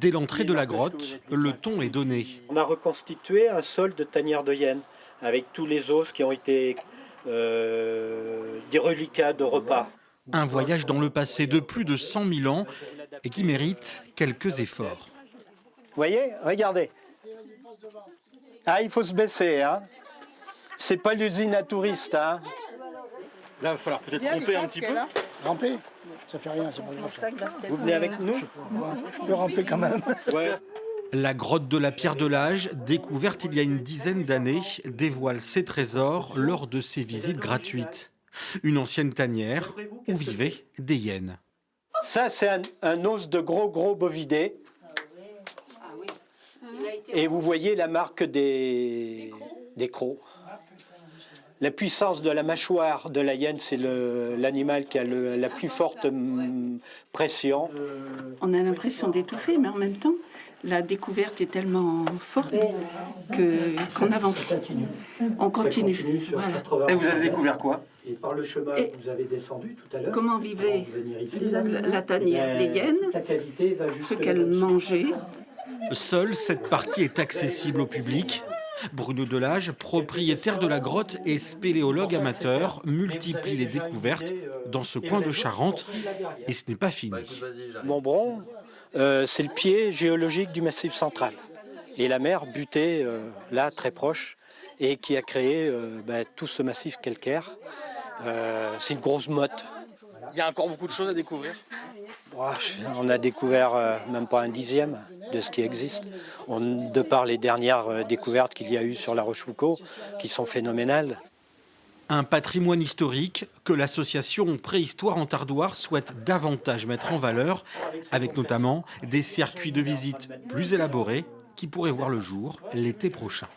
Dès l'entrée de la grotte, le ton est donné. On a reconstitué un sol de tanière de hyène avec tous les os qui ont été des reliquats de repas. Un voyage dans le passé de plus de 100 000 ans et qui mérite quelques efforts. Vous voyez, regardez. Ah, il faut se baisser, hein. C'est pas l'usine à touristes, hein. Là, il va falloir peut-être ramper un petit peu. Ramper, ça fait rien, c'est pas grave. Vous venez avec nous? Je peux ramper quand même. Ouais. La grotte de la Pierre de l'Âge, découverte il y a une dizaine d'années, dévoile ses trésors lors de ses visites gratuites. Une ancienne tanière où vivaient des hyènes. Ça, c'est un os de gros bovidés. Et vous voyez la marque des crocs. La puissance de la mâchoire de la hyène, c'est l'animal qui a la plus forte pression. On a l'impression d'étouffer, mais en même temps, la découverte est tellement forte qu'on avance. On continue. Voilà. Et vous avez découvert quoi? Et par le chemin que vous avez descendu tout à l'heure. Comment vivait la tanière des hyènes, ce qu'elle mangeait. Seule cette partie est accessible au public. Bruno Delage, propriétaire de la grotte et spéléologue amateur, multiplie les découvertes dans ce coin de Charente. Et ce n'est pas fini. Montbron, c'est le pied géologique du Massif central. Et la mer butait là, très proche, et qui a créé tout ce massif calcaire. C'est une grosse motte. Il y a encore beaucoup de choses à découvrir. On a découvert même pas un dixième de ce qui existe. De par les dernières découvertes qu'il y a eu sur la Rochefoucauld, qui sont phénoménales. Un patrimoine historique que l'association Préhistoire en Tardoire souhaite davantage mettre en valeur, avec notamment des circuits de visite plus élaborés qui pourraient voir le jour l'été prochain.